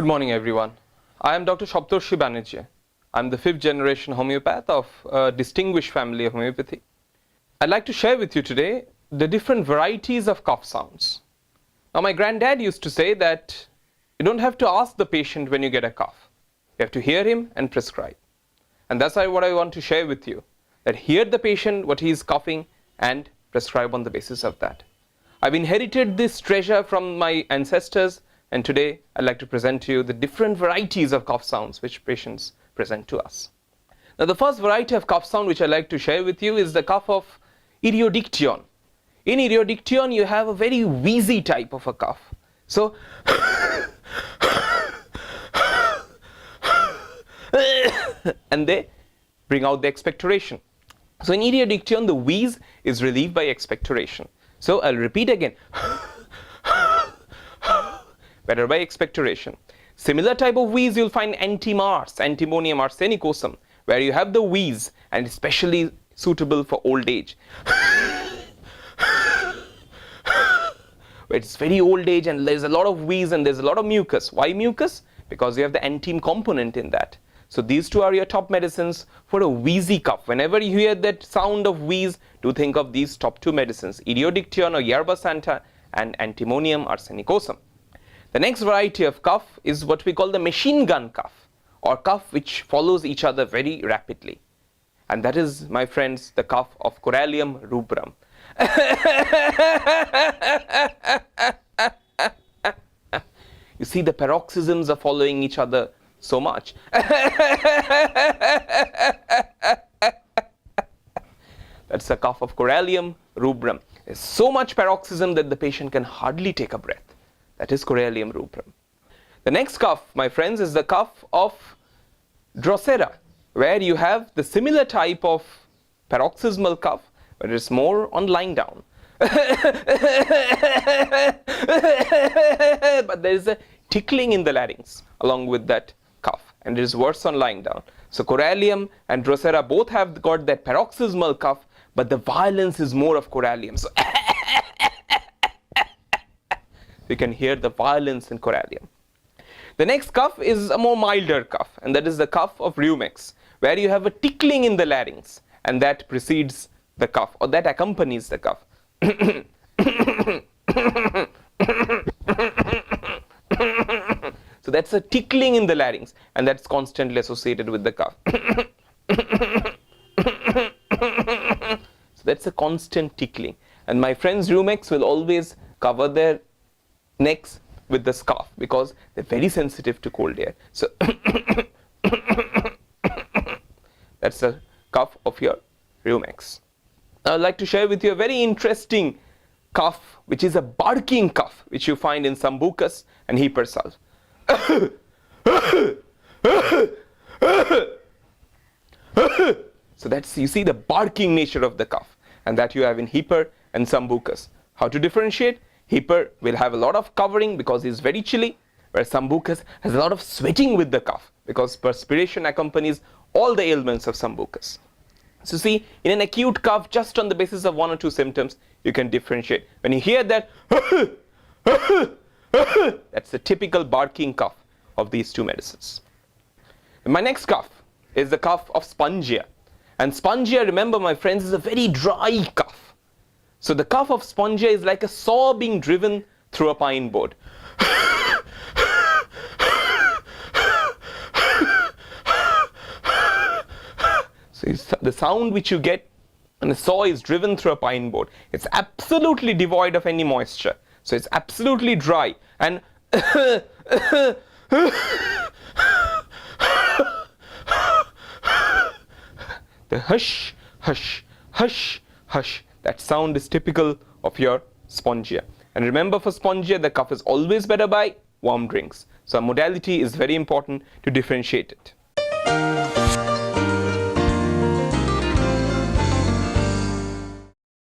Good morning, everyone. I am Dr. Saptarshi Banerjee. I am the 5th generation homeopath of a distinguished family of homeopathy. I'd like to share with you today the different varieties of cough sounds. Now, my granddad used to say that you don't have to ask the patient when you get a cough. You have to hear him and prescribe. And that's what I want to share with you, that hear the patient what he is coughing and prescribe on the basis of that. I've inherited this treasure from my ancestors, and today I'd like to present to you the different varieties of cough sounds which patients present to us. Now, the first variety of cough sound which I'd like to share with you is the cough of iriodiction. In iriodiction, you have a very wheezy type of a cough. So, and they bring out the expectoration. So, in iriodiction, the wheeze is relieved by expectoration. So, I'll repeat again. Better by expectoration. Similar type of wheeze you'll find antimars, Antimonium arsenicosum, where you have the wheeze and especially suitable for old age. Where it's very old age and there's a lot of wheeze and there's a lot of mucus. Why mucus? Because you have the antime component in that. So these two are your top medicines for a wheezy cough. Whenever you hear that sound of wheeze, do think of these top two medicines, iriodiction or yerba santa and Antimonium arsenicosum. The next variety of cough is what we call the machine gun cough, or cough which follows each other very rapidly. And that is, my friends, the cough of Corallium rubrum. You see, the paroxysms are following each other so much. That's the cough of Corallium rubrum. There's so much paroxysm that the patient can hardly take a breath. That is Corallium rubrum. The next cough, my friends, is the cough of Drosera, where you have the similar type of paroxysmal cough, but it's more on lying down. But there is a tickling in the larynx along with that cough, and it is worse on lying down. So Corallium and Drosera both have got that paroxysmal cough, but the violence is more of Corallium. So you can hear the violence in Corallium. The next cough is a more milder cough, and that is the cough of Rumex, where you have a tickling in the larynx, and that precedes the cough, or that accompanies the cough. So that's a tickling in the larynx, and that's constantly associated with the cough. So that's a constant tickling. And my friends, Rumex will always cover their necks with the scarf because they're very sensitive to cold air. So that's the cough of your Rumex. Now I'd like to share with you a very interesting cough, which is a barking cough, which you find in Sambucus and Hipper salve. So that's, you see, the barking nature of the cough, and that you have in Hipper and Sambucus. How to differentiate? Hipper will have a lot of covering because he's very chilly, whereas Sambucus has a lot of sweating with the cough because perspiration accompanies all the ailments of Sambucus. So see, in an acute cough, just on the basis of one or two symptoms, you can differentiate. When you hear that, that's the typical barking cough of these two medicines. And my next cough is the cough of spongia. And spongia, remember my friends, is a very dry cough. So the cough of spongia is like a saw being driven through a pine board. So the sound which you get when a saw is driven through a pine board, it's absolutely devoid of any moisture. So it's absolutely dry. And the hush, hush, hush, hush. That sound is typical of your spongia. And remember, for spongia, the cough is always better by warm drinks. So modality is very important to differentiate it.